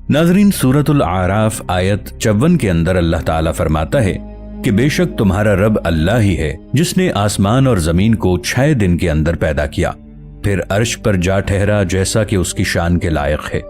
नाज़रीन, सूरतुल आराफ आयत 54 के अंदर अल्लाह ताला फरमाता है कि बेशक तुम्हारा रब अल्लाह ही है जिसने आसमान और जमीन को 6 दिन के अंदर पैदा किया, फिर अर्श पर जा ठहरा जैसा कि उसकी शान के लायक है।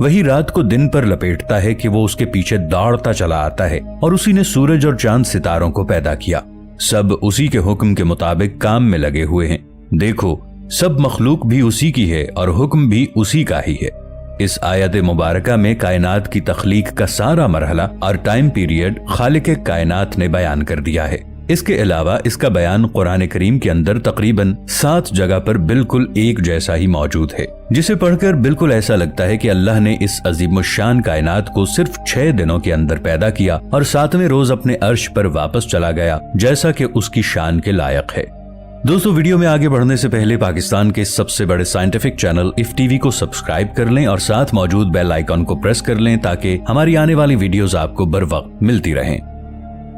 वही रात को दिन पर लपेटता है कि वो उसके पीछे दौड़ता चला आता है, और उसी ने सूरज और चांद सितारों को पैदा किया, सब उसी के हुक्म के मुताबिक काम में लगे हुए हैं। देखो, सब मखलूक भी उसी की है और हुक्म भी उसी का ही है। इस आयत मुबारका में कायनात की तख्लीक का सारा मरहला और टाइम पीरियड खालिक कायनात ने बयान कर दिया है। इसके अलावा इसका बयान कुरान करीम के अंदर तकरीबन 7 जगह पर बिल्कुल एक जैसा ही मौजूद है, जिसे पढ़कर बिल्कुल ऐसा लगता है कि अल्लाह ने इस अजीमुश्शान कायनात को सिर्फ 6 दिनों के अंदर पैदा किया और 7वें रोज अपने अर्श पर वापस चला गया, जैसा कि उसकी शान के लायक है। दोस्तों, वीडियो में आगे बढ़ने से पहले पाकिस्तान के सबसे बड़े साइंटिफिक चैनल इफ टीवी को सब्सक्राइब कर लें और साथ मौजूद बेल आइकॉन को प्रेस कर लें ताकि हमारी आने वाली वीडियोस आपको बर वक्त मिलती रहें।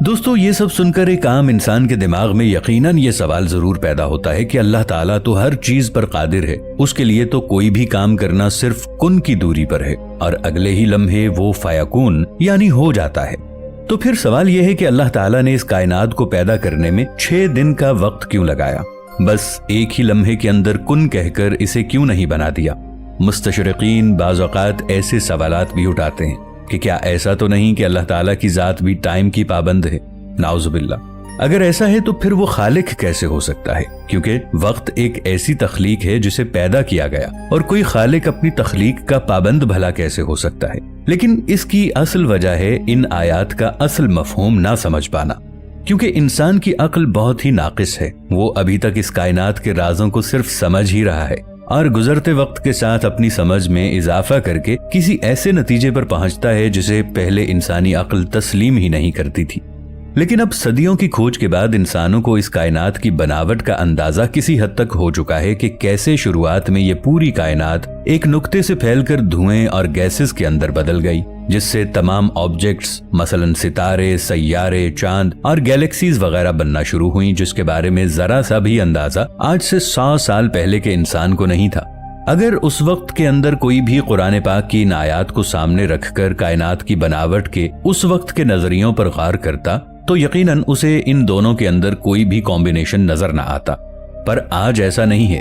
दोस्तों, ये सब सुनकर एक आम इंसान के दिमाग में यकीनन ये सवाल जरूर पैदा होता है कि अल्लाह ताला तो हर चीज पर कादिर है, उसके लिए तो कोई भी काम करना सिर्फ कुन की दूरी पर है और अगले ही लम्हे वो फयाकून यानी हो जाता है। तो फिर सवाल यह है कि अल्लाह ताला ने इस कायनात को पैदा करने में 6 दिन का वक्त क्यों लगाया? बस एक ही लम्हे के अंदर कुन कहकर इसे क्यों नहीं बना दिया? मुस्तशरिकीन बाज़ औक़ात ऐसे सवालात भी उठाते हैं कि क्या ऐसा तो नहीं कि अल्लाह ताला की जात भी टाइम की पाबंद है? नाउज़ुबिल्लाह। अगर ऐसा है तो फिर वो खालिक कैसे हो सकता है? क्योंकि वक्त एक ऐसी तख्लीक है जिसे पैदा किया गया, और कोई खालिक अपनी तख्लीक का पाबंद भला कैसे हो सकता है? लेकिन इसकी असल वजह है इन आयात का असल मफहूम ना समझ पाना, क्योंकि इंसान की अक्ल बहुत ही नाकिस है। वो अभी तक इस कायनात के राजों को सिर्फ समझ ही रहा है और गुजरते वक्त के साथ अपनी समझ में इजाफा करके किसी ऐसे नतीजे पर पहुंचता है जिसे पहले इंसानी अक्ल तस्लीम ही नहीं करती थी। लेकिन अब सदियों की खोज के बाद इंसानों को इस कायनात की बनावट का अंदाजा किसी हद तक हो चुका है कि कैसे शुरुआत में ये पूरी कायनात एक नुक्ते से फैलकर धुएं और गैसेस के अंदर बदल गई, जिससे तमाम ऑब्जेक्ट्स मसलन सितारे, सैयारे, चांद और गैलेक्सीज वगैरह बनना शुरू हुई, जिसके बारे में जरा सा भी अंदाजा आज से 100 साल पहले के इंसान को नहीं था। अगर उस वक्त के अंदर कोई भी कुरान पाक की इन आयात को सामने रखकर कायनात की बनावट के उस वक्त के नजरियों पर गौर करता तो यकीनन उसे इन दोनों के अंदर कोई भी कॉम्बिनेशन नजर न आता, पर आज ऐसा नहीं है।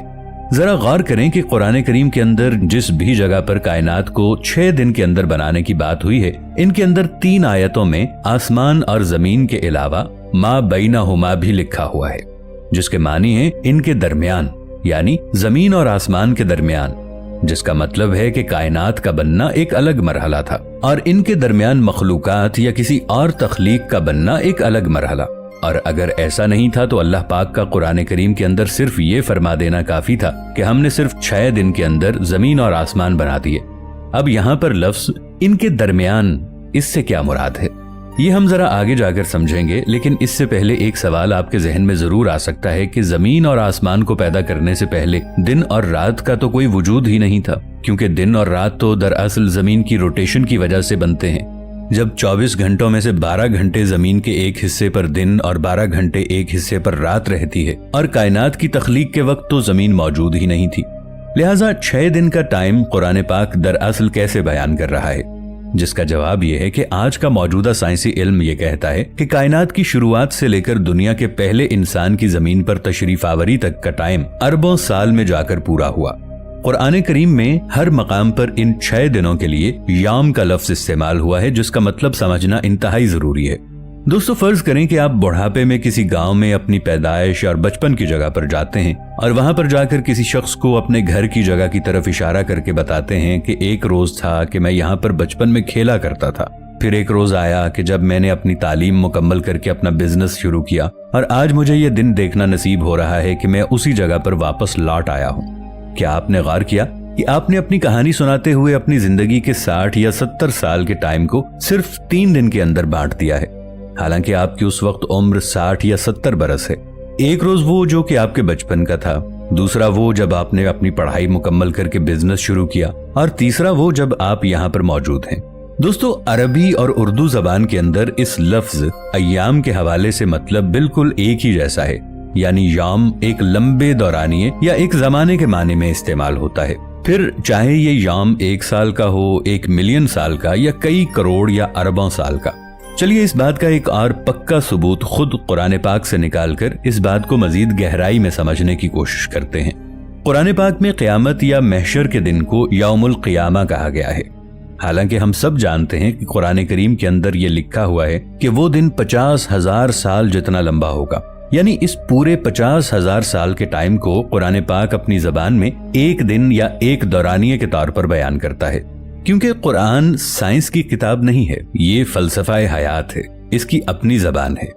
जरा गौर करें कि कुरान करीम के अंदर जिस भी जगह पर कायनात को 6 दिन के अंदर बनाने की बात हुई है, इनके अंदर 3 आयतों में आसमान और जमीन के अलावा मा बैनहुमा भी लिखा हुआ है, जिसके मानी है इनके दरमियान, यानी जमीन और आसमान के दरमियान, जिसका मतलब है कि कायनात का बनना एक अलग मरहला था और इनके दरमियान मखलूकात या किसी और तख्लीक का बनना एक अलग मरहला। और अगर ऐसा नहीं था तो अल्लाह पाक का कुरान करीम के अंदर सिर्फ ये फरमा देना काफी था कि हमने सिर्फ 6 दिन के अंदर जमीन और आसमान बना दिए। अब यहाँ पर लफ्ज इनके दरमियान, इससे क्या मुराद है, ये हम जरा आगे जाकर समझेंगे। लेकिन इससे पहले एक सवाल आपके जहन में जरूर आ सकता है कि जमीन और आसमान को पैदा करने से पहले दिन और रात का तो कोई वजूद ही नहीं था, क्योंकि दिन और रात तो दरअसल जमीन की रोटेशन की वजह से बनते हैं। जब 24 घंटों में से 12 घंटे जमीन के एक हिस्से पर दिन और 12 घंटे एक हिस्से पर रात रहती है, और कायनात की तख्लीक के वक्त तो जमीन मौजूद ही नहीं थी। लिहाजा 6 दिन का टाइम कुरान पाक दरअसल कैसे बयान कर रहा है, जिसका जवाब यह है कि आज का मौजूदा साइंसी इल्म यह कहता है कि कायनात की शुरुआत से लेकर दुनिया के पहले इंसान की जमीन पर तशरीफ आवरी तक का टाइम अरबों साल में जाकर पूरा हुआ। कुरान करीम में हर मकाम पर इन 6 दिनों के लिए याम का लफ्ज इस्तेमाल हुआ है, जिसका मतलब समझना इंतहाई जरूरी है। दोस्तों, फर्ज करें कि आप बुढ़ापे में किसी गांव में अपनी पैदाइश और बचपन की जगह पर जाते हैं और वहां पर जाकर किसी शख्स को अपने घर की जगह की तरफ इशारा करके बताते हैं कि एक रोज था कि मैं यहाँ पर बचपन में खेला करता था, फिर एक रोज आया कि जब मैंने अपनी तालीम मुकम्मल करके अपना बिजनेस शुरू किया, और आज मुझे ये दिन देखना नसीब हो रहा है कि मैं उसी जगह पर वापस लौट आया हूँ। क्या आपने गौर किया कि आपने अपनी कहानी सुनाते हुए अपनी जिंदगी के 60 या 70 साल के टाइम को सिर्फ 3 दिन के अंदर बांट दिया है, हालांकि आपकी उस वक्त उम्र 60 या 70 बरस है। एक रोज वो जो कि आपके बचपन का था, दूसरा वो जब आपने अपनी पढ़ाई मुकम्मल करके बिजनेस शुरू किया, और तीसरा वो जब आप यहाँ पर मौजूद हैं। दोस्तों, अरबी और उर्दू जबान के अंदर इस लफ्ज अय्याम के हवाले से मतलब बिल्कुल एक ही जैसा है, यानी याम एक लंबे दौरानिये या एक जमाने के माने में इस्तेमाल होता है। پھر چاہے یہ یوم 1 سال کا ہو، 1 ملین سال کا، یا کئی کروڑ یا اربوں سال کا۔ چلیے اس بات کا ایک اور پکا ثبوت خود قرآن پاک سے نکال کر اس بات کو مزید گہرائی میں سمجھنے کی کوشش کرتے ہیں۔ قرآن پاک میں قیامت یا محشر کے دن کو یوم القیامہ کہا گیا ہے، حالانکہ ہم سب جانتے ہیں کہ قرآن کریم کے اندر یہ لکھا ہوا ہے کہ وہ دن 50,000 سال جتنا لمبا ہوگا۔ یعنی اس پورے 50,000 سال کے ٹائم کو قرآن پاک اپنی زبان میں ایک دن یا ایک دورانیے کے طور پر بیان کرتا ہے، کیونکہ قرآن سائنس کی کتاب نہیں ہے، یہ فلسفہ حیات ہے، اس کی اپنی زبان ہے۔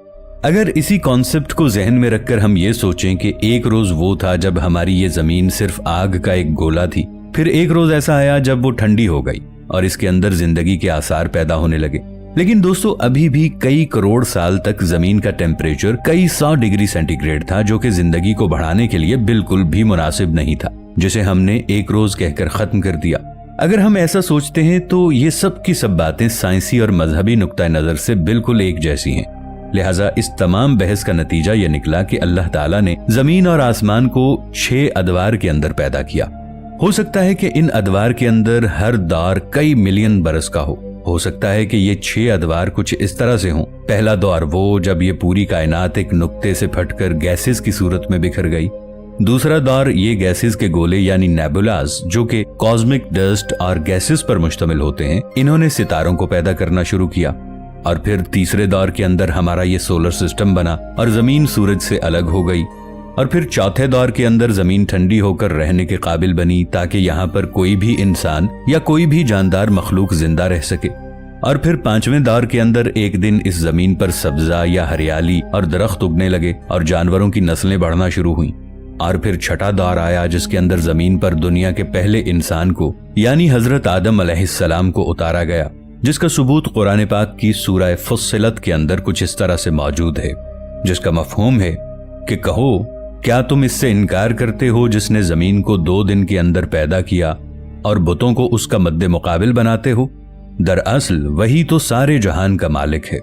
اگر اسی کانسیپٹ کو ذہن میں رکھ کر ہم یہ سوچیں کہ ایک روز وہ تھا جب ہماری یہ زمین صرف آگ کا ایک گولا تھی، پھر ایک روز ایسا آیا جب وہ ٹھنڈی ہو گئی اور اس کے اندر زندگی کے آثار پیدا ہونے لگے، لیکن دوستو ابھی بھی کئی کروڑ سال تک زمین کا ٹیمپریچر کئی 100 ڈگری سینٹی گریڈ تھا، جو کہ زندگی کو بڑھانے کے لیے بالکل بھی مناسب نہیں تھا، جسے ہم نے ایک روز کہہ کر ختم کر دیا۔ اگر ہم ایسا سوچتے ہیں تو یہ سب کی سب باتیں سائنسی اور مذہبی نقطہ نظر سے بالکل ایک جیسی ہیں، لہٰذا اس تمام بحث کا نتیجہ یہ نکلا کہ اللہ تعالیٰ نے زمین اور آسمان کو 6 ادوار کے اندر پیدا کیا۔ ہو سکتا ہے کہ ان ادوار کے اندر ہر دور کئی ملین برس کا ہو سکتا ہے کہ یہ 6 ادوار کچھ اس طرح سے ہوں۔ پہلا دور وہ جب یہ پوری کائنات ایک نقطے سے پھٹ کر گیسز کی صورت میں بکھر گئی۔ دوسرا دور یہ گیسز کے گولے یعنی نیبولاز، جو کہ کاسمک ڈسٹ اور گیسز پر مشتمل ہوتے ہیں، انہوں نے ستاروں کو پیدا کرنا شروع کیا۔ اور پھر تیسرے دور کے اندر ہمارا یہ سولر سسٹم بنا اور زمین سورج سے الگ ہو گئی۔ اور پھر چوتھے دور کے اندر زمین ٹھنڈی ہو کر رہنے کے قابل بنی تاکہ یہاں پر کوئی بھی انسان یا کوئی بھی جاندار مخلوق زندہ رہ سکے۔ اور پھر 5ویں دور کے اندر ایک دن اس زمین پر سبزہ یا ہریالی اور درخت اگنے لگے اور جانوروں کی نسلیں بڑھنا شروع ہوئیں۔ اور پھر چھٹا دور آیا جس کے اندر زمین پر دنیا کے پہلے انسان کو یعنی حضرت آدم علیہ السلام کو اتارا گیا، جس کا ثبوت قرآن پاک کی سورہ فصلت کے اندر کچھ اس طرح سے موجود ہے، جس کا مفہوم ہے کہ کہو کیا تم اس سے انکار کرتے ہو جس نے زمین کو 2 دن کے اندر پیدا کیا اور بتوں کو اس کا مد مقابل بناتے ہو؟ دراصل وہی تو سارے جہان کا مالک ہے۔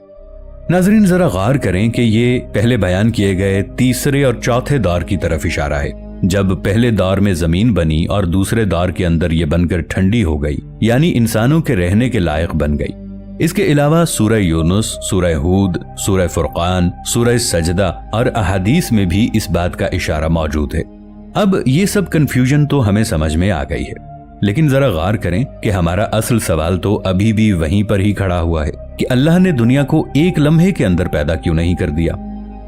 ناظرین ذرا غور کریں کہ یہ پہلے بیان کیے گئے تیسرے اور چوتھے دور کی طرف اشارہ ہے، جب پہلے دور میں زمین بنی اور دوسرے دور کے اندر یہ بن کر ٹھنڈی ہو گئی، یعنی انسانوں کے رہنے کے لائق بن گئی۔ اس کے علاوہ سورہ یونس، سورہ ہود، سورہ فرقان، سورہ سجدہ اور احادیث میں بھی اس بات کا اشارہ موجود ہے۔ اب یہ سب کنفیوژن تو ہمیں سمجھ میں آ گئی ہے، لیکن ذرا غور کریں کہ ہمارا اصل سوال تو ابھی بھی وہیں پر ہی کھڑا ہوا ہے کہ اللہ نے دنیا کو ایک لمحے کے اندر پیدا کیوں نہیں کر دیا،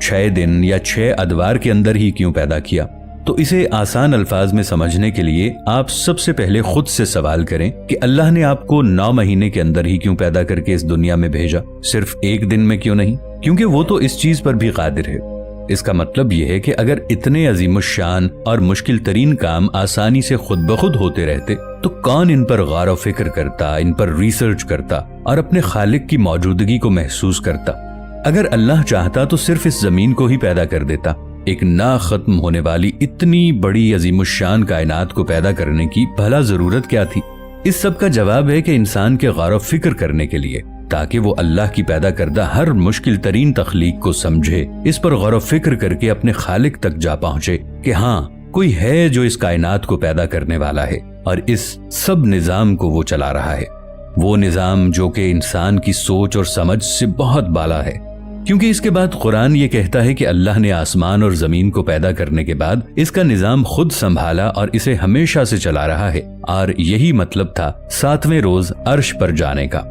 6 دن یا 6 ادوار کے اندر ہی کیوں پیدا کیا؟ تو اسے آسان الفاظ میں سمجھنے کے لیے آپ سب سے پہلے خود سے سوال کریں کہ اللہ نے آپ کو 9 مہینے کے اندر ہی کیوں پیدا کر کے اس دنیا میں بھیجا، صرف 1 دن میں کیوں نہیں؟ کیونکہ وہ تو اس چیز پر بھی قادر ہے۔ اس کا مطلب یہ ہے کہ اگر اتنے عظیم الشان اور مشکل ترین کام آسانی سے خود بخود ہوتے رہتے تو کون ان پر غور و فکر کرتا، ان پر ریسرچ کرتا اور اپنے خالق کی موجودگی کو محسوس کرتا؟ اگر اللہ چاہتا تو صرف اس زمین کو ہی پیدا کر دیتا۔ ایک نہ ختم ہونے والی اتنی بڑی عظیم الشان کائنات کو پیدا کرنے کی بھلا ضرورت کیا تھی؟ اس سب کا جواب ہے کہ انسان کے غور و فکر کرنے کے لیے، تاکہ وہ اللہ کی پیدا کردہ ہر مشکل ترین تخلیق کو سمجھے، اس پر غور و فکر کر کے اپنے خالق تک جا پہنچے کہ ہاں کوئی ہے جو اس کائنات کو پیدا کرنے والا ہے اور اس سب نظام کو وہ چلا رہا ہے، وہ نظام جو کہ انسان کی سوچ اور سمجھ سے بہت بالا ہے۔ کیونکہ اس کے بعد قرآن یہ کہتا ہے کہ اللہ نے آسمان اور زمین کو پیدا کرنے کے بعد اس کا نظام خود سنبھالا اور اسے ہمیشہ سے چلا رہا ہے، اور یہی مطلب تھا 7ویں روز عرش پر جانے کا۔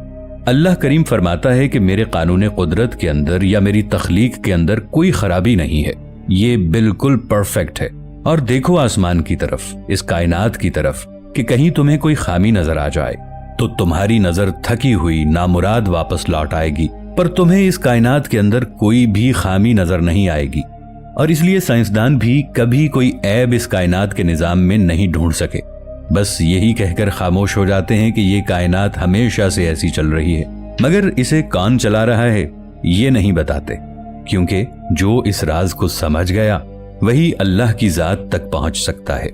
اللہ کریم فرماتا ہے کہ میرے قانون قدرت کے اندر یا میری تخلیق کے اندر کوئی خرابی نہیں ہے، یہ بالکل پرفیکٹ ہے۔ اور دیکھو آسمان کی طرف، اس کائنات کی طرف، کہ کہیں تمہیں کوئی خامی نظر آ جائے تو تمہاری نظر تھکی ہوئی نامراد واپس لوٹ آئے گی، پر تمہیں اس کائنات کے اندر کوئی بھی خامی نظر نہیں آئے گی۔ اور اس لیے سائنسدان بھی کبھی کوئی عیب اس کائنات کے نظام میں نہیں ڈھونڈ سکے، بس یہی کہہ کر خاموش ہو جاتے ہیں کہ یہ کائنات ہمیشہ سے ایسی چل رہی ہے، مگر اسے کون چلا رہا ہے یہ نہیں بتاتے، کیونکہ جو اس راز کو سمجھ گیا وہی اللہ کی ذات تک پہنچ سکتا ہے۔